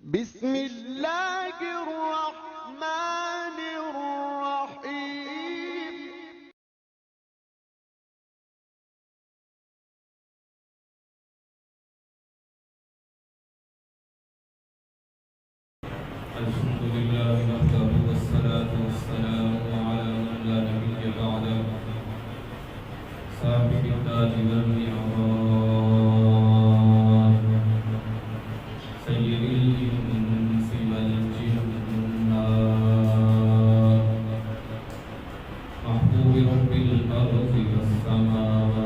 بسم اللہ الرحمن الرحیم الحمدللہ وحدہ والصلاة والسلام علی من لا نبی بعدہ صاحب التاج والنعمان سید الانس والجنات محبوب رب الارض والسماوات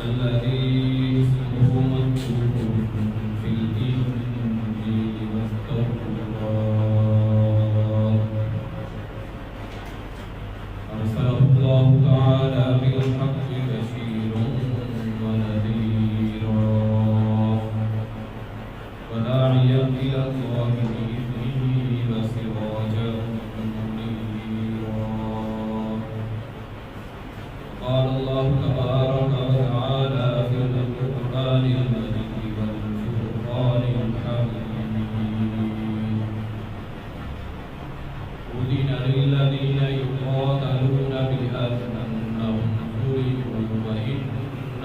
الذي اسمه مكتوب في الإنجيل والتوراة أرسله الله تعالى بالحق بشيرا ونذيرا وداعيا إلى الله بإذنه وسراجا منيرا قال الله تبارك وتعالى في القرآن المجيد والفرقان الحميد أذن للذين يقاتلون بأنهم ظلموا وإن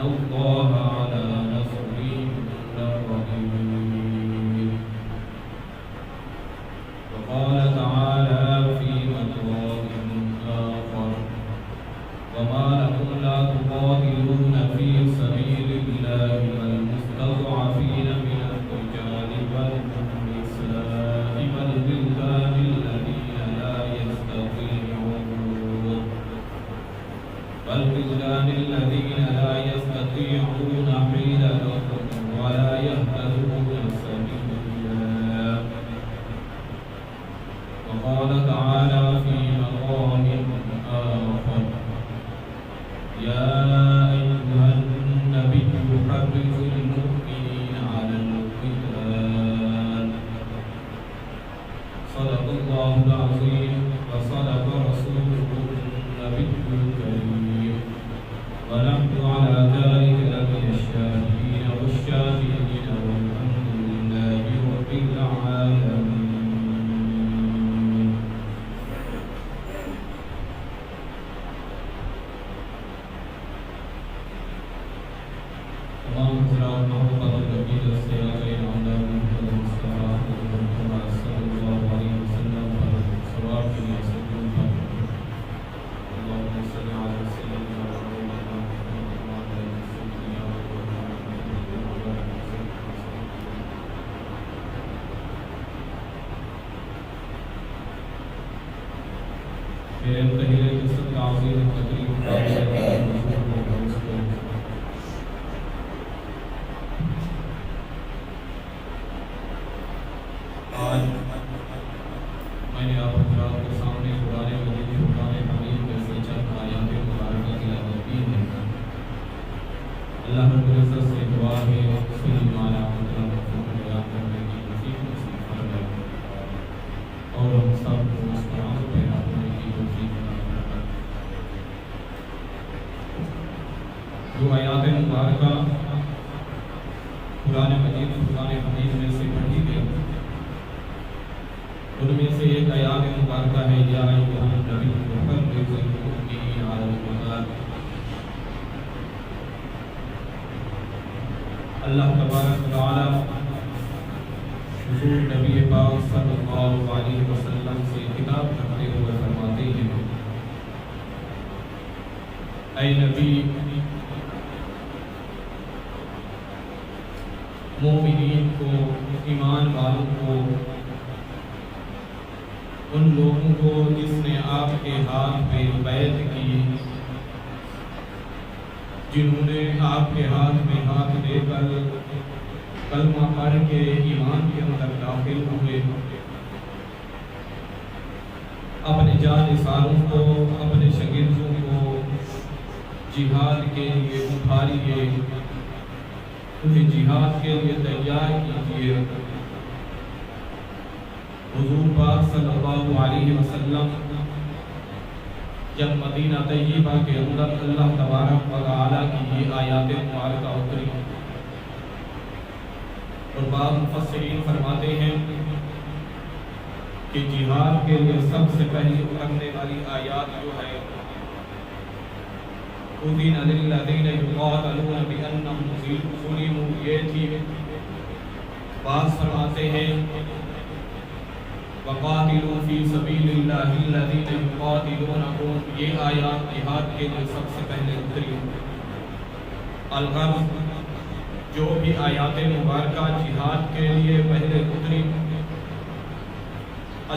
الله على نصرهم لقدير وقال تعالى في مقام آخر وما لكم لا تقاتلون في سبيل الله والمستضعفين من الرجال والنساء والولدان الذين لا يستطيعون حيلة ولا يهتدون سبيلا وقال تعالى في مقام آخر يا أيها النبي حرض المؤمنين على القتال صدق الله العظيم وصدق رسوله النبي الكريم ونحن على ذلك لمن الشاهدين والشاهدين والحمد لله رب العالمين. تمام حضرات محبت نبی سے آگے آمدہ محمد مصطفیٰ صلی اللہ علیہ وسلم پر صلوات کی سکون پر اللہم صلی علی سیدنا میرے متحر قصت عظیم تقریب آج میں نے آپ حضرات کے سامنے قرآن مجید فرقان حمید میں سے چند آیات مبارکہ تلاوت کی ہے. اللہ رب العزت سے دعا ہے صلی مالا مطلب بیان کرنے کی نصیب فرمائے اور ہم سب کو اس پر عمل پیدا ہونے کی توفیق عطا فرمائے. جو آیات مبارکہ قرآن مجید فرقان حمید میں سے پڑھی گئی ان میں سے ایک آیات مبارکہ ہے یا ایھا النبی حرض المؤمنین علی القتال. اللہ تبارک و تعالی حضور نبی پاک صلی اللہ علیہ وسلم سے خطاب کرتے ہوئے فرماتے ہیں اے نبی مومنین کو ایمان والوں کو ان لوگوں کو جس نے آپ کے ہاتھ میں بیعت کی جنہوں نے آپ کے ہاتھ میں ہاتھ دے کر کلمہ پڑھ کے ایمان کے اندر داخل ہوئے اپنے جانثاروں کو اپنے شاگردوں کو جہاد کے لیے اٹھائیے انہیں جہاد کے لیے تیار کیجیے. حضور پاک صلی اللہ علیہ وسلم جب مدینہ طیبہ کے اندر اللہ تبارک و تعالیٰ کی یہ آیات مبارکہ اتری اور بعض مفسرین فرماتے ہیں کہ جہاد کے لیے سب سے پہلے اترنے والی آیات جو ہے اُذِنَ لِلَّذِينَ يُقَاتَلُونَ بِأَنَّهُمْ ظُلِمُوا، یہ تھی۔ بعض فرماتے ہیں وَقَاتِلُوا فِي سَبِيلِ اللَّهِ الَّذِينَ يُقَاتِلُونَكُمْ، یہ آیات جہاد کے لیے سب سے پہلے اتری۔ الغرض جو بھی آیات مبارکہ جہاد کے لیے پہلے اتری،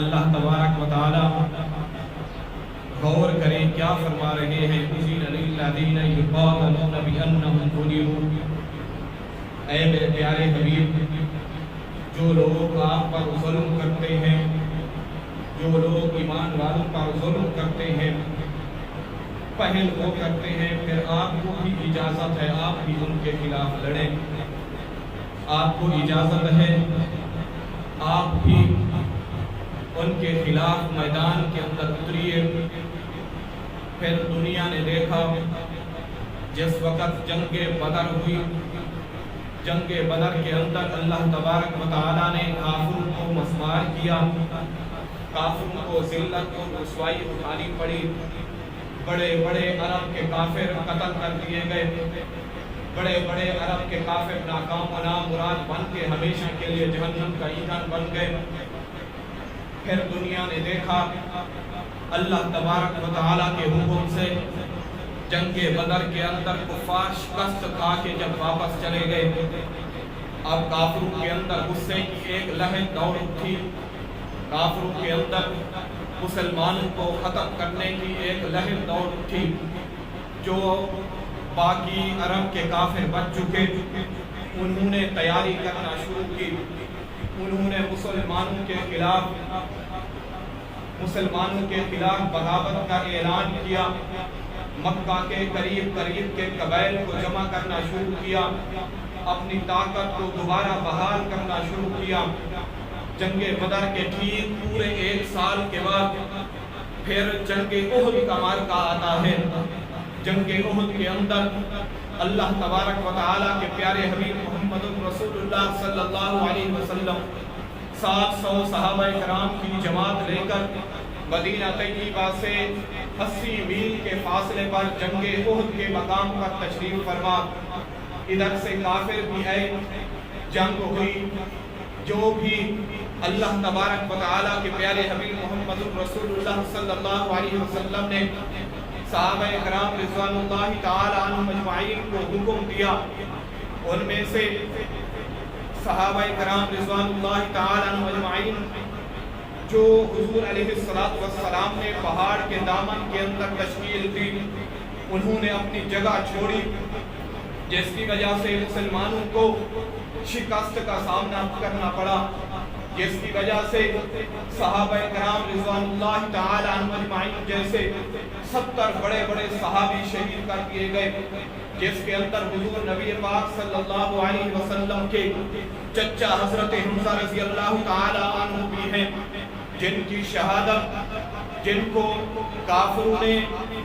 اللہ تبارک و تعالی غور کریں کیا فرما رہے ہیں۔ اُذِنَ لِلَّذِينَ يُقَاتَلُونَ بِأَنَّهُمْ ظُلِمُوا، اے میرے پیارے حبیب، جو لوگ آپ پر ظلم کرتے ہیں، جو لوگ ایمان والوں پر ظلم کرتے ہیں، پہل وہ کرتے ہیں، پھر آپ کو بھی اجازت ہے آپ بھی ان کے خلاف لڑیں، آپ کو اجازت ہے آپ بھی ان کے خلاف میدان کے اندر اتریے۔ پھر دنیا نے دیکھا جس وقت جنگ بدر ہوئی، جنگ بدر کے اندر اللہ تبارک و تعالیٰ نے کافروں کو مسمار کیا، کافروں کو ذلت اور رسوائی اٹھانی پڑی، بڑے بڑے عرب کے کافر قتل کر دیے گئے، بڑے بڑے عرب کے کافر ناکام و نامراد بن کے ہمیشہ کے لیے جہنم کا ایندھن بن گئے۔ پھر دنیا نے دیکھا اللہ تبارک و تعالیٰ کے حکم سے جنگ بدر کے اندر کفار شکست کھا کے جب واپس چلے گئے، اب کافروں کے اندر غصے کی ایک لہر دوڑ اٹھی، کافروں کے اندر مسلمانوں کو ختم کرنے کی ایک لہر دوڑ اٹھی۔ جو باقی عرب کے کافر بچ چکے انہوں نے تیاری کرنا شروع کی، انہوں نے مسلمانوں کے خلاف بغاوت کا اعلان کیا، مکہ کے قریب کے قبائل کو جمع کرنا شروع کیا، اپنی طاقت کو دوبارہ بحال کرنا شروع کیا۔ جنگ بدر کے ٹھیک پورے 1 سال کے بعد پھر جنگ احد کا معرکہ آتا ہے۔ جنگ احد کے اندر اللہ تبارک و تعالیٰ کے پیارے حبیب محمد رسول اللہ صلی اللہ علیہ وسلم 700 صحابہ کرام کی جماعت لے کر مدینہ طیبہ سے 80 میل کے فاصلے پر جنگ احد کے مقام پر تشریف فرما۔ ادھر سے کافر بھی آئے، جنگ ہوئی۔ جو بھی اللہ تبارک و تعالیٰ کے پیارے حبیب محمد رسول اللہ صلی اللہ علیہ وسلم نے صحابہ کرام رضوان اللہ تعالی عنہم اجمعین کو حکم دیا، ان میں سے صحابہ کرام رضوان اللہ تعالی عنہم اجمعین جو حضور علیہ السلام نے پہاڑ کے دامن کے اندر تشکیل دی، انہوں نے اپنی جگہ چھوڑی، جس کی وجہ سے مسلمانوں کو شکست کا سامنا کرنا پڑا، جس کی وجہ سے صحابہ کرام رضوان اللہ تعالی عنہم اجمعین جیسے 70 بڑے بڑے صحابی شہید کر دیے گئے، جس کے اندر حضور نبی پاک صلی اللہ علیہ وسلم کے چچا حضرت حمزہ رضی اللہ تعالی عنہ بھی ہیں، جن کی شہادت، جن کو کافروں نے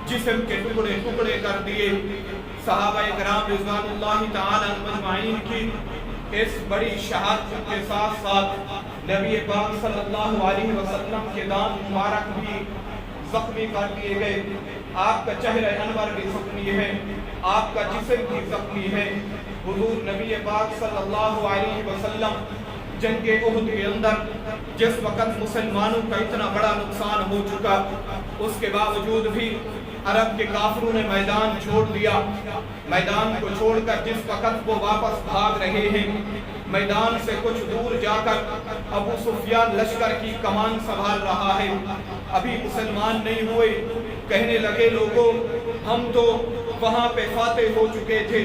جسم کے ٹکڑے ٹکڑے کر دیے۔ صحابہ کرام رضوان اللہ تعالی عنہم اجمعین کی اس بڑی شہادت کے ساتھ ساتھ نبی پاک صلی اللہ علیہ وسلم کے دانت مبارک بھی زخمی کر دیے گئے، آپ کا چہرہ انور بھی زخمی ہے، آپ کا جسم بھی زخمی ہے۔ حضور نبی پاک صلی اللہ علیہ وسلم جنگ احد کے اندر جس وقت مسلمانوں کا اتنا بڑا نقصان ہو چکا، اس کے باوجود بھی عرب کے کافروں نے میدان چھوڑ دیا۔ میدان کو چھوڑ کر جس وقت وہ واپس بھاگ رہے ہیں، میدان سے کچھ دور جا کر ابو سفیان لشکر کی کمان سنبھال رہا ہے، ابھی مسلمان نہیں ہوئے۔ کہنے لگے لوگوں، ہم تو وہاں پہ فاتح ہو چکے تھے،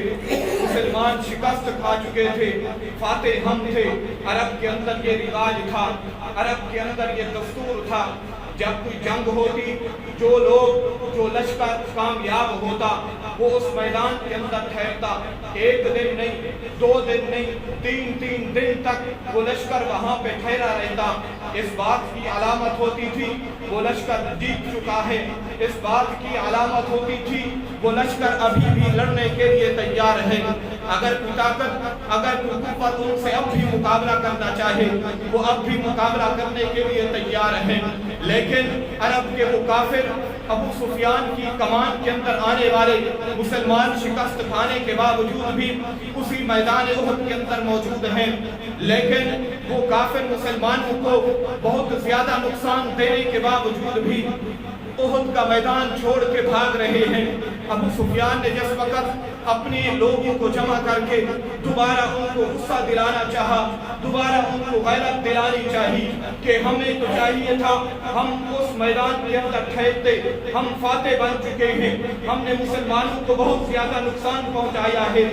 مسلمان شکست کھا چکے تھے، فاتح ہم تھے۔ عرب کے اندر یہ رواج تھا، عرب کے اندر یہ دستور تھا جب کوئی جنگ ہوتی جو لشکر کامیاب ہوتا وہ اس میدان کے اندر ٹھہرتا، 1 دن نہیں، 2 دن نہیں، 3 دن تک وہ لشکر وہاں پہ ٹھہرا رہتا۔ اس بات کی علامت ہوتی تھی وہ لشکر جیت چکا ہے، اس بات کی علامت ہوتی تھی وہ لشکر ابھی بھی لڑنے کے لیے تیار ہے۔ اگر کوئی قوت ان سے اب بھی مقابلہ کرنا چاہے وہ اب بھی مقابلہ کرنے کے لیے تیار ہے، لیکن عرب کے وہ کافر ابو سفیان کی کمان کے اندر آنے والے مسلمان شکست کھانے کے باوجود بھی اسی میدان احد کے اندر موجود ہیں، لیکن وہ کافر مسلمانوں کو بہت زیادہ نقصان دینے کے باوجود بھی احد کا میدان چھوڑ کے بھاگ رہے ہیں۔ ابو سفیان نے جس وقت اپنے لوگوں کو جمع کر کے دوبارہ ان کو غصہ دلانا چاہا، دوبارہ ان کو غیرت دلانی چاہی کہ ہمیں تو چاہیے تھا ہم اس میدان کے اندر ٹھہرتے، ہم فاتح بن چکے ہیں، ہم نے مسلمانوں کو بہت زیادہ نقصان پہنچایا ہے۔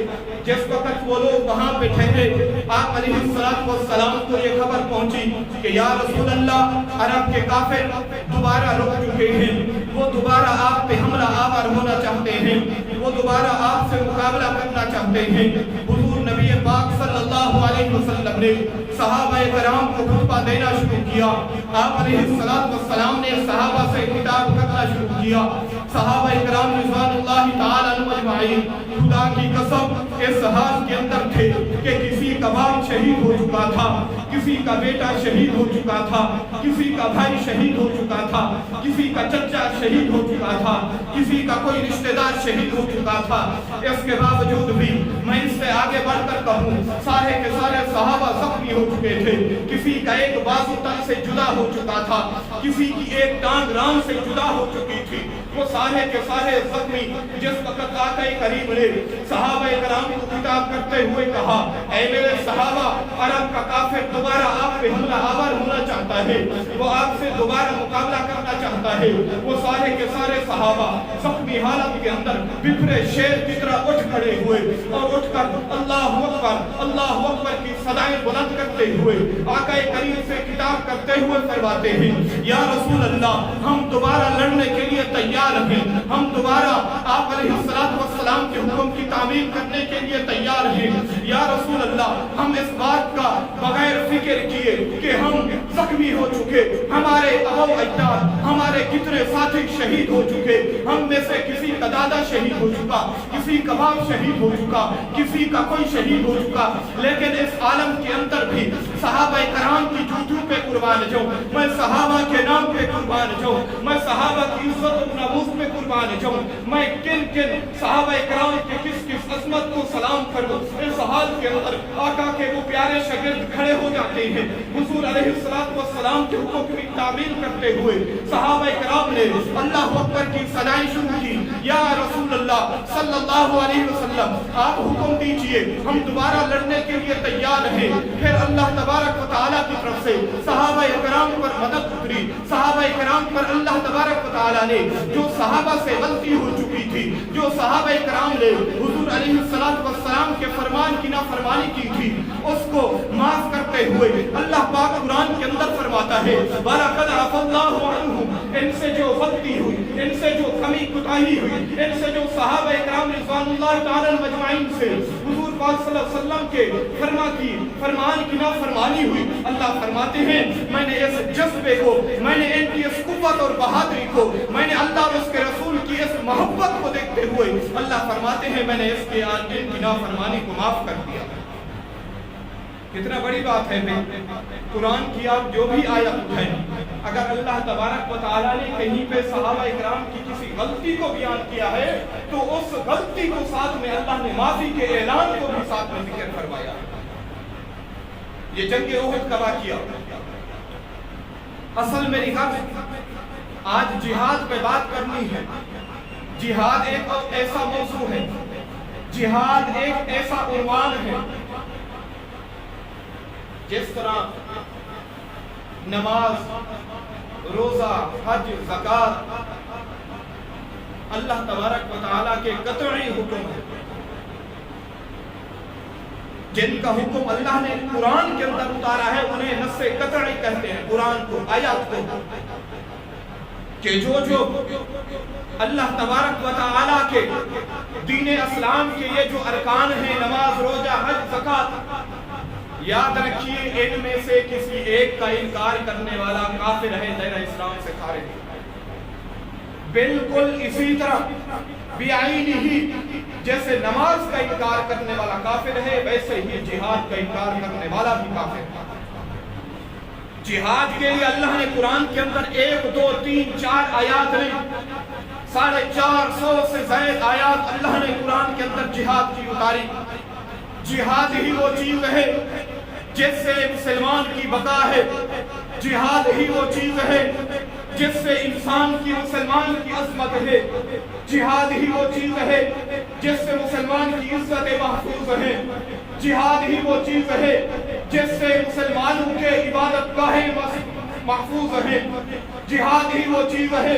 جس وقت وہ لوگ وہاں پہ ٹھہرے، آپ علیہ السلام کو یہ خبر پہنچی کہ یا رسول اللہ، عرب کے کافر دوبارہ رک چکے ہیں، وہ دوبارہ آپ پہ حملہ آور ہونا چاہتے ہیں، وہ دوبارہ آپ سے مقابلہ کرنا چاہتے ہیں۔ حضور نبی پاک صلی اللہ علیہ وسلم نے صحابہ کرام کو خطبہ دینا شروع کیا۔ آپ علیہ السلام نے صحابہ سے خطاب کرنا شروع کیا۔ صحابہ کرام رضوان اللہ تعالی عنہم اجمعین خدا کی قسم اس حال کے اندر تھے کہ کسی کا باپ شہید ہو چکا تھا، کسی کا بیٹا شہید ہو چکا تھا، کسی کا بھائی شہید ہو چکا تھا، کسی کا چچا شہید ہو چکا تھا، کسی کا کوئی رشتہ دار شہید ہو چکا تھا۔ اس کے باوجود بھی میں اس سے آگے بڑھ کر کہوں سارے کے سارے صحابہ زخمی ہو چکے تھے، کسی کا ایک بازو تن سے جدا ہو چکا تھا، کسی کی ایک ٹانگ ران سے جدا ہو چکی تھی، وہ سارے کے سارے زخمی۔ جس وقت آقا کریم نے صحابہ کرام کو خطاب کرتے ہوئے کہا اے میرے صحابہ، عرب کا کافر دوبارہ آپ پہ حملہ آور ہونا چاہتا ہے، وہ آپ سے دوبارہ مقابلہ کرنا چاہتا ہے، وہ سارے کے سارے صحابہ زخمی حالت کے اندر بکھرے شیر کی طرح اٹھ کھڑے ہوئے اور اٹھ کر اللہ اکبر کی صدائیں بلند کرتے ہوئے آقا کریم سے خطاب کرتے ہوئے فرماتے ہیں یا رسول اللہ، ہم دوبارہ لڑنے کے لیے تیار ہیں، ہم دوبارہ آپ علیہ السلام کے حکم کی تعمیل کرنے کے لیے تیار ہیں۔ یا رسول اللہ، ہم اس بات کا بغیر فکر کیے کہ ہم زخمی ہو چکے، ہمارے ابو اجداد، ہمارے کتنے ساتھی شہید ہو چکے، ہم میں سے کسی کا دادا شہید ہو چکا، کسی کا باپ شہید ہو چکا، کسی کا کوئی شہید ہو چکا، لیکن اس عالم کے اندر بھی صحابہ کرام کی جوتوں پہ قربان جاؤں، میں صحابہ کے نام پہ قربان جاؤں، میں صحابہ کی عزت و ناموس پہ قربان جاؤں، میں کن صحابہ کرام کے کس عظمت کو سلام کروں۔ اس حال کے اندر آقا کے وہ پیارے شاگرد کھڑے ہو جاتے ہیں، حضور علیہ السلام کے حکم کی تعمیل کرتے ہوئے صحابہ کرام نے اللہ اکبر کی صدائیں شروع کی۔ یا رسول اللہ صلی اللہ علیہ وسلم، آپ حکم دیجئے، ہم دوبارہ لڑنے کے لیے تیار ہیں۔ پھر اللہ تبارک و تعالیٰ کی طرف سے صحابہ کرام پر مدد اتری، صحابہ کرام پر اللہ تبارک و تعالیٰ نے جو صحابہ سے غلطی ہو چکی تھی، جو صحابہ کرام نے حضور علیہ السلام کے فرمان کی نافرمانی کی تھی، اس کو معاف کرتے ہوئے اللہ پاک قرآن کے اندر فرماتا ہے وَلَقَدْ عَفَا اللَّهُ عَنْهُمْ، ان سے جو غلطی ہوئی، ان سے جو کمی کوتاہی ہوئی، ان سے جو صحابہ کرام رضوان اللہ تعالی مجمعین سے حضور پاک صلی اللہ علیہ وسلم کے فرمان کی نافرمانی ہوئی، اللہ فرماتے ہیں میں نے اس جذبے کو، میں نے ان کی اس قوت اور بہادری کو، میں نے اللہ اور اس کے رسول کی اس محبت کو دیکھتے ہوئے اللہ فرماتے ہیں میں نے اس کے ان کی نافرمانی کو معاف کر دیا۔ کتنا بڑی بات ہے قرآن کی آپ جو بھی آیت اٹھائیں، اگر اللہ تبارک و تعالیٰ نے کہیں پہ صحابہ اکرام کی کسی غلطی کو بیان کیا ہے تو اس غلطی کو ساتھ میں اللہ نے معافی کے اعلان کو بھی ساتھ میں ذکر فرمایا۔ یہ جنگ احد کا واقعہ اصل میں آج جہاد پہ بات کرنی ہے۔ جہاد ایک ایسا موضوع ہے، جہاد ایک ایسا عنوان ہے، جس طرح نماز، روزہ، حج، زکوٰۃ اللہ تبارک و تعالیٰ کے قطعی حکم ہے، جن کا حکم اللہ نے قرآن کے اندر اتارا ہے انہیں نص قطعی کہتے ہیں، قرآن کو، آیات کو۔ کہ جو اللہ تبارک و تعالیٰ کے دین اسلام کے یہ جو ارکان ہیں، نماز، روزہ، حج، زکوٰۃ، یاد رکھیے ان میں سے کسی ایک کا انکار کرنے والا کافر ہے، دائرہ اسلام سے خارج ہے۔ بالکل اسی طرح بعینہ جیسے نماز کا انکار کرنے والا کافر ہے، ویسے ہی جہاد کا انکار کرنے والا بھی کافر ہے۔ جہاد کے لیے اللہ نے قرآن کے اندر 1 2 3 4 آیات نہیں، 450 سے زائد آیات اللہ نے قرآن کے اندر جہاد کی اتاری۔ جہاد ہی وہ چیز ہے جس سے مسلمان کی بقا ہے، جہاد ہی وہ چیز ہے جس سے انسان کی، مسلمان کی عظمت ہے، جہاد ہی وہ چیز ہے جس سے مسلمان کی عزت محفوظ ہے، جہاد ہی وہ چیز ہے جس سے مسلمانوں کے عبادت گاہیں محفوظ ہے، جہاد ہی وہ چیز ہے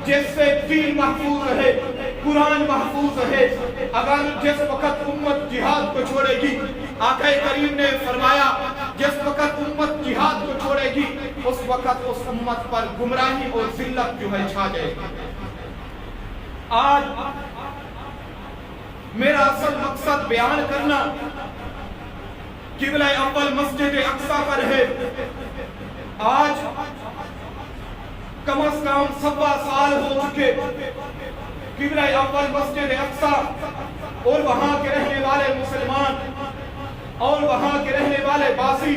جس سے دین محفوظ ہے، قرآن محفوظ ہے۔ اگر جس وقت امت جہاد کو چھوڑے گی، آقا کریم نے فرمایا جس وقت امت جہاد کو چھوڑے گی اس وقت اس امت پر گمراہی اور ذلت جو ہے چھا جائے گی۔ آج میرا اصل مقصد بیان کرنا قبلہ اول مسجد اقصی پر ہے۔ آج کم از کم 1.25 سال ہو چکے قبلہ اول مسجد اقصی اور وہاں کے رہنے والے مسلمان اور وہاں کے رہنے والے باسی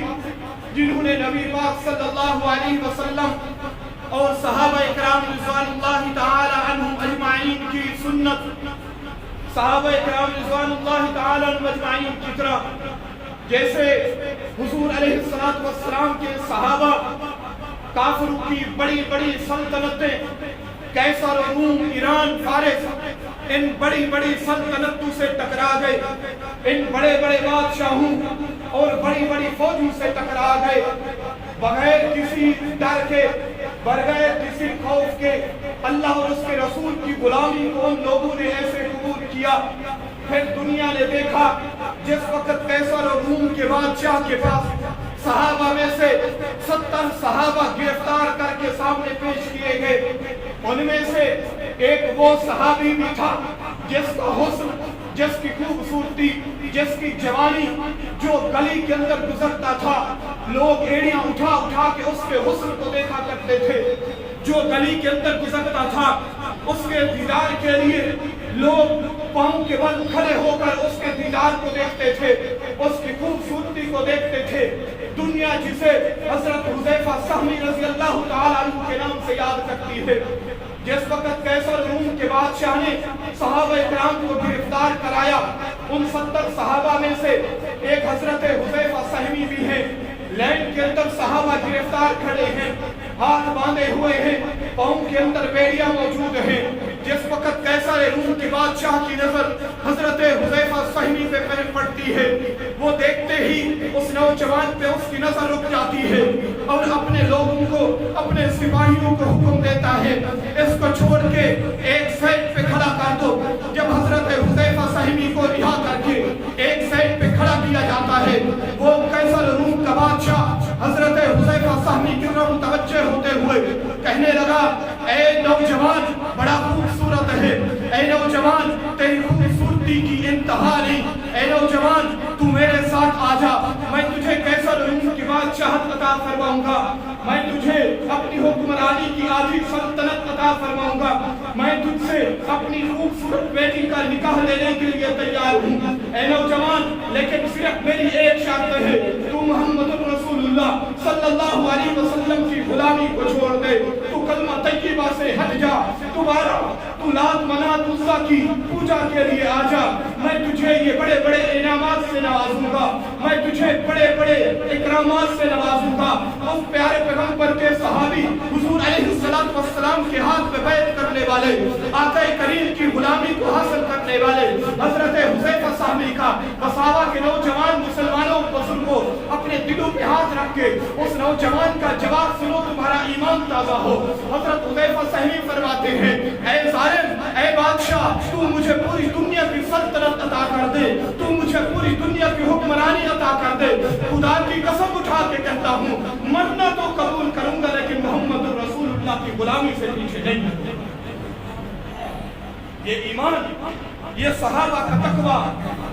جنہوں نے نبی پاک صلی اللہ علیہ وسلم اور صحابہ اکرام رضوان اللہ تعالی عنہم اجمعین کی سنت، صحابہ اکرام رضوان اللہ تعالی عنہم اجمعین کی طرح جیسے حضور علیہ السلام کے صحابہ کافروں کی بڑی بڑی سلطنتیں، قیصر، روم، ایران، فارس، ان بڑی بڑی سلطنتوں سے ٹکرا گئے، ان بڑے بڑے بادشاہوں اور بڑی بڑی فوجوں سے ٹکرا گئے، بغیر کسی ڈر کے، بغیر کسی خوف کے اللہ اور اس کے رسول کی غلامی کو ان لوگوں نے ایسے قبول کیا۔ پھر دنیا نے دیکھا جس وقت قیصر اور روم کے بادشاہ کے پاس صحابہ میں سے 70 صحابہ گرفتار کر کے سامنے پیش کیے گئے، ان میں سے ایک وہ صحابی بھی تھا جس کا حسن، جس کی خوبصورتی، جس کی جوانی، جو گلی کے اندر گزرتا تھا لوگ ایڑیاں اٹھا اٹھا کے اس کے حسن کو دیکھا کرتے تھے، جو گلی کے اندر گزرتا تھا اس کے دیدار کے لیے لوگ پاؤں کے بل کھڑے ہو کر اس کے دیدار کو دیکھتے تھے، اس کی خوبصورتی کو دیکھتے تھے۔ دنیا جسے حضرت حذیفہ سہمی رضی اللہ تعالیٰ عنہ کے نام سے یاد کرتی ہے، جس وقت قیصر روم کے بادشاہ نے صحابہ اکرام کو گرفتار کرایا، ان 70 صحابہ میں سے ایک حضرت حذیفہ سہمی بھی ہیں، لین کے اندر صحابہ گرفتار کھڑے ہیں، ہاتھ باندھے ہوئے ہیں، پاؤں کے اندر بیڑیاں موجود ہیں۔ جس وقت قیصر روم کے بادشاہ کی نظر حضرت حذیفہ سہمی پہ پڑتی ہے، وہ دیکھتے ہی اس نوجوان پہ اس کی نظر رک جاتی ہے اور اپنے لوگوں کو، اپنے سپاہیوں کو حکم دیتا ہے اس کو چھوڑ کے ایک سائڈ پہ کھڑا کر دو۔ جب حضرت حذیفہ سہمی کو رہا کر کے ایک سائڈ پہ کھڑا کیا جاتا ہے، وہ قیصر روم کا بادشاہ حضرت حذیفہ سہمی کی طرف متوجہ ہوتے ہوئے کہنے لگا، اے نوجوان بڑا خوبصورت ہے، اے نوجوان تیری خوبصورتی کی انتہا نہیں، اے نوجوان تو میرے ساتھ آ جا، میں تجھے قیصر روم کی بادشاہت عطا فرماؤں گا، میں تجھے اپنی حکمرانی کی آدھی سلطنت عطا فرماؤں گا، میں تجھ سے اپنی خوبصورت بیٹی کا نکاح لینے کے لیے تیار ہوں۔ اے نوجوان لیکن صرف میری ایک شرط ہے، تو محمد رسول اللہ صلی اللہ علیہ وسلم کی غلامی کو چھوڑ دے، تو کلمہ طیبہ سے ہٹ جا، دوبارہ تو لات منات عزا کی پوجا کے لیے آ جا، میں تجھے یہ بڑے بڑے انعامات سے نوازوں گا، میں تجھے بڑے بڑے اکرامات سے نوازوں گا۔ اس پیارے پیغمبر کے صحابی حضور علیہ السلام کے ہاتھ پہ بیعت کرنے والے، آقا کریم کی غلامی کو حاصل کرنے والے حضرت حذیفہ سہمی کا بساوا کے نوجوان مسلمانوں بزرگوں اپنے دلوں پہ ہاتھ رکھ کے اس نوجوان کا جواب سنو، تمہارا ایمان تازہ ہو۔ حضرت حذیفہ سہمی فرماتے ہیں، اے ظالم، اے بادشاہ، تو مجھے پوری دنیا کی سلطنت عطا کر دے، تو مجھے پوری دنیا کی حکمرانی عطا کر دے، خدا کی قسم اٹھا کے کہتا ہوں مرنا تو قبول کروں گا لیکن محمد رسول اللہ کی غلامی سے پیچھے نہیں۔ یہ ایمان، یہ صحابہ کا تقویٰ،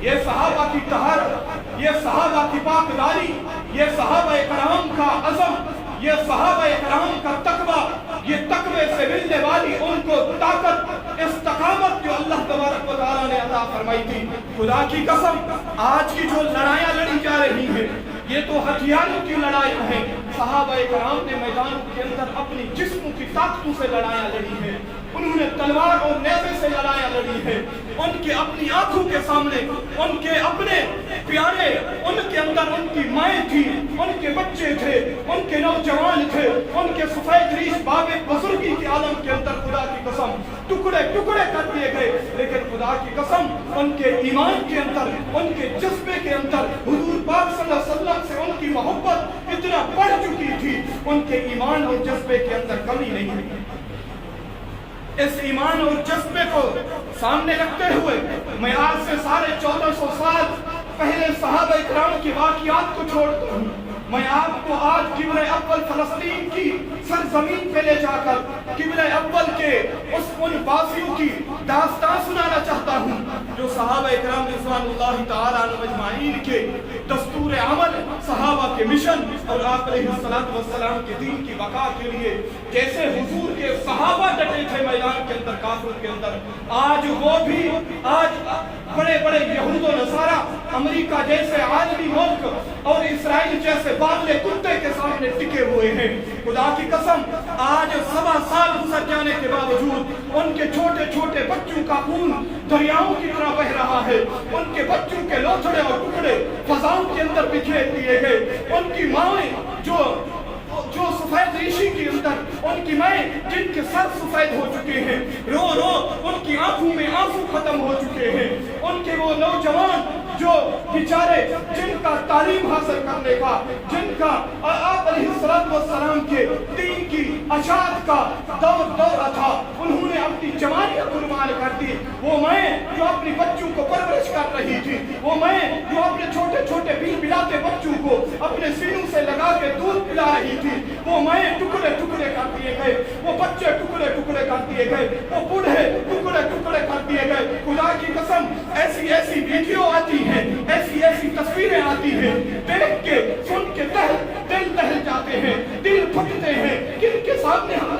یہ صحابہ کی طہارت، یہ صحابہ کی پاکداری، یہ صحابہ کرام کا عزم، یہ صحابہ کرام کا تقویٰ، یہ تقوی سے ملنے والی ان کو طاقت، استقامت جو اللہ تبارک و تعالیٰ نے عطا فرمائی تھی. خدا کی قسم آج کی جو لڑائیاں لڑی جا رہی ہیں یہ تو ہتھیاروں کی لڑائیاں ہیں. صحابہ کرام نے میدانوں کے اندر اپنی جسموں کی طاقتوں سے لڑائیاں لڑی ہیں، انہوں نے تلوار اور نیزے سے لڑائیاں لڑی ہیں. ان کے اپنی آنکھوں کے سامنے ان کے اپنے پیارے، ان کے اندر ان کی مائیں تھی، ان کے بچے تھے، ان کے نوجوان تھے، ان کے سفید ریش باب بزرگی کے عالم کے اندر خدا کی قسم ٹکڑے ٹکڑے کر دیے گئے. لیکن خدا کی قسم ان کے ایمان کے اندر، ان کے جذبے کے اندر حضور پاک صلی اللہ علیہ وسلم سے ان کی محبت اتنا بڑھ چکی تھی، ان کے ایمان اور جذبے کے اندر کمی نہیں ہے. اس ایمان اور جذبے کو سامنے رکھتے ہوئے میں آج سے 1450 سال پہلے صحابہ اکرام کی واقعات کو چھوڑتا ہوں. میں آپ کو آج قبلہ اول فلسطین کی سرزمین پہ لے جا کر قبلہ اول کے ان باسیوں کی داستان سنانا چاہتا ہوں جو صحابہ اکرام رضوان اللہ تعالیٰ عنہ اجمعین کے دستور عمل، صحابہ کے مشن اور آپ علیہ السلام کے دین کی بقا کے لیے جیسے حضور کے صحابہ ڈٹے تھے میدان کے اندر کافر کے اندر، آج وہ بھی بڑے بڑے یہود و نصارہ امریکہ جیسے عالمی ملک اور اسرائیل جیسے باغلے کتے کے سامنے ٹکے ہوئے ہیں. خدا کی قسم آج 7 سال گزر جانے کے باوجود ان کے چھوٹے چھوٹے بچوں کا خون دریاؤں کی طرح بہ رہا ہے، ان کے بچوں کے لوتھڑے اور ٹکڑے فضاؤں کے اندر بکھیر دیے گئے. ان کی مائیں جو سفید ریشی کے اندر ان کی مائیں جن کے سر سفید ہو چکے ہیں، رو رو ان کی آنکھوں میں آنسو ختم ہو چکے ہیں. ان کے وہ نوجوان جو بیچارے جن کا تعلیم حاصل کرنے کا، جن کا آپ علیہ السلام کے دین کی اشاعت کا دورہ تھا، انہوں نے اپنی جوانیت قربان کر دی. وہ مائیں جو اپنی بچوں کو پرورش کر رہی تھی، وہ مائیں جو اپنے چھوٹے چھوٹے بلاتے بچوں کو اپنے سینوں سے لگا کے دودھ پلا رہی تھی، وہ مائیں ٹکڑے ٹکڑے کر دیے گئے، وہ بچے ٹکڑے ٹکڑے کر دیے گئے، وہ بوڑھے ٹکڑے ٹکڑے کر دیے گئے. خدا کی قسم ایسی ایسی ویڈیو آتی ہیں، ایسی ایسی تصویریں آتی ہیں، دیکھ کے سن کے دل دہل جاتے ہیں، دل پھٹتے ہیں. کن کے سامنے ہم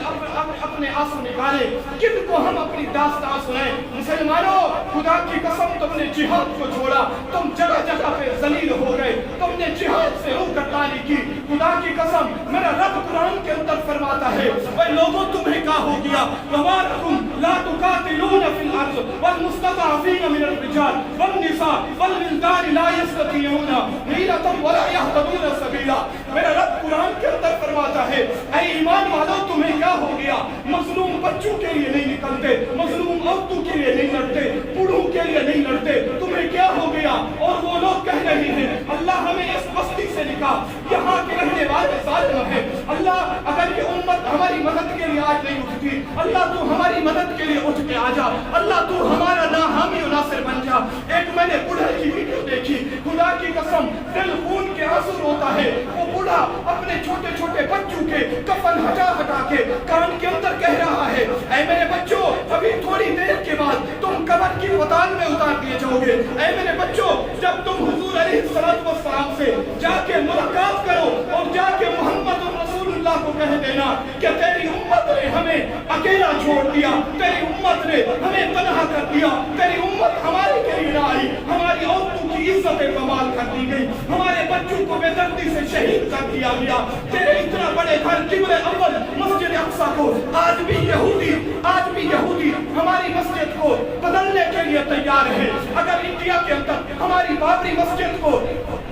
اپنے آنسو نکالیں، کن کو ہم اپنی داستان سنائیں؟ مسلمانوں خدا کی قسم تم نے جہاد کو چھوڑا، تم جگہ جگہ پہ ذلیل ہو گئے، تم نے جہاد سے روگردانی کی. خدا کی قسم میرا رب قرآن کے اندر فرماتا ہے اے لوگوں تمہیں کیا ہو گیا، وما لکم لا تقاتلون فی الارض والمستضعفین من الرجال والنساء والولدان لا یستطیعون حیلۃ ولا یہتدون سبیلا. میرا رب قرآن کے اندر فرماتا ہے اے ایمان والو تمہیں کیا ہو گیا، مظلوم بچوں کے لیے نہیں نکلتے، مظلوم عورتوں کے لیے نہیں لڑتے، بوڑھوں کے لیے نہیں لڑتے، تمہیں کیا ہو گیا؟ اور وہ لوگ کہہ رہے ہیں اللہ ہمیں اس بستی سے نکال، یہاں کے رہنے والے ظالم ہیں، اللہ اگر یہ امت ہماری مدد کے لیے آج نہیں اٹھتی، اللہ تو ہماری مدد کے لیے اٹھ کے آ جا، اللہ تو ہمارا حامی و ناصر بن جا. ایک میں نے بوڑھے کی ویڈیو دیکھی، خدا کی قسم دل خون کے آنسو روتا ہے. وہ بوڑھا اپنے چھوٹے چھوٹے بچوں کے کفن ہٹا کے کان کے اندر کہہ رہا ہے اے میرے بچوں ابھی تھوڑی دیر کے بعد تم قبر کی پتال میں اتار دیے جاؤ گے. اے میرے بچوں جب تم حضور علیہ السلام سے جا کے ملاقات کرو اور جا کے محمد رسول اللہ کو کہہ دینا کہ تیری امت نے ہمیں اکیلا چھوڑ دیا، تیری امت نے ہمیں تنہا کر دیا، تیری امت ہمارے کے لیے نہ آئی، ہماری عورتوں کی عزت بمال کر دی گئی، ہمارے بچوں کو بے دردی سے شہید کر دیا گیا. تیرے اتنا بڑے گھر قبلہ اول مسجد اقصی کو آج بھی یہودی ہماری مسجد کو بدلنے کے لیے تیار ہے. اگر انڈیا کے اندر ہماری بابری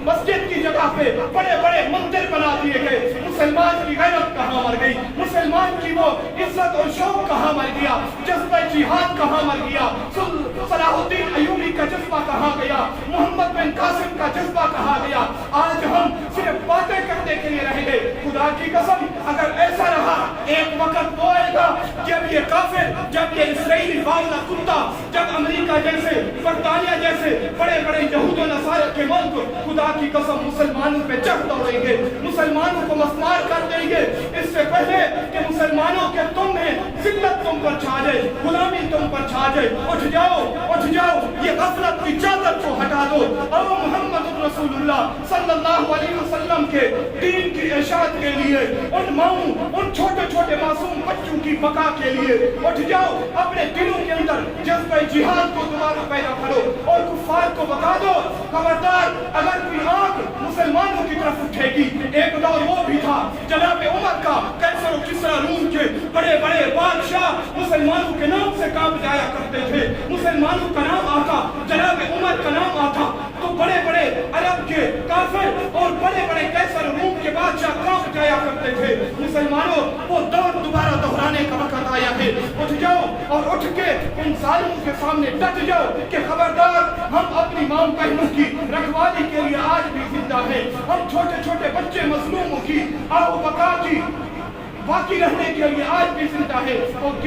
مسجد کی جگہ پہ بڑے بڑے مندر بنا دیے گئے، مسلمان کی غیرت کہاں مر گئی، مسلمان کی وہ عزت اور شوق کہاں مر گیا، جذبہ جہاد کہاں مر گیا، صلاح الدین ایوبی کا جذبہ کہاں گیا، محمد بن قاسم کا جذبہ کہاں گیا؟ آج ہم صرف باتیں کرنے کے لیے رہ گئے. خدا کی قسم اگر ایسا رہا ایک وقت وہ آئے گا جب یہ کافر، جب یہ اسرائیلی باغلا کتا، جب امریکہ جیسے، برطانیہ جیسے بڑے بڑے یہود و نصارہ کے ملک خدا کی قسم مسلمانوں پہ چڑھ دوڑیں گے، مسلمانوں کو مسمار کر دیں گے، اس سے پہلے کہ مسلمانوں کے تم میں ذلت تم پر چھا جائے، غلامی تم پر چھا جائے۔ اٹھ جاؤ، یہ غفلت کی چادر کو ہٹا دو، اور محمد رسول اللہ صلی اللہ علیہ وسلم کے دین کی اشاعت کے لیے، ان ماؤں، ان چھوٹے چھوٹے معصوم بچوں کی بقا کے لیے اٹھ جاؤ، اپنے دلوں کے اندر جذبہ جہاد کو دوبارہ پیدا کرو، اور کفار کو بتا دو خبردار اگر کوئی آنکھ مسلمانوں کی طرف اٹھے گی۔ ایک دور وہ بھی تھا جناب عمر کا، قیصر و کسریٰ روم کے بڑے بڑے بادشاہ مسلمانوں کے نام سے کانپ جایا کرتے تھے، مسلمانوں کا نام آتا، جناب عمر کا نام آتا تو بڑے بڑے عرب کے کافر اور بڑے بڑے قیصر روم کے بادشاہ کانپ جایا کرتے تھے۔ مسلمانوں وہ دور دوبارہ دہرانے کا وقت آیا ہے، اٹھ جاؤ اور اٹھ کے ان ظالموں کے سامنے ڈٹ جاؤ کہ خبردار ہم اپنی ماں بہنوں کی رکھوالی کے لیے آج بھی زندہ ہیں، ہم چھوٹے چھوٹے بچے مظلوموں کی آہ و بقا کی باقی رہنے کے لیے آج بھی زندہ ہیں، اور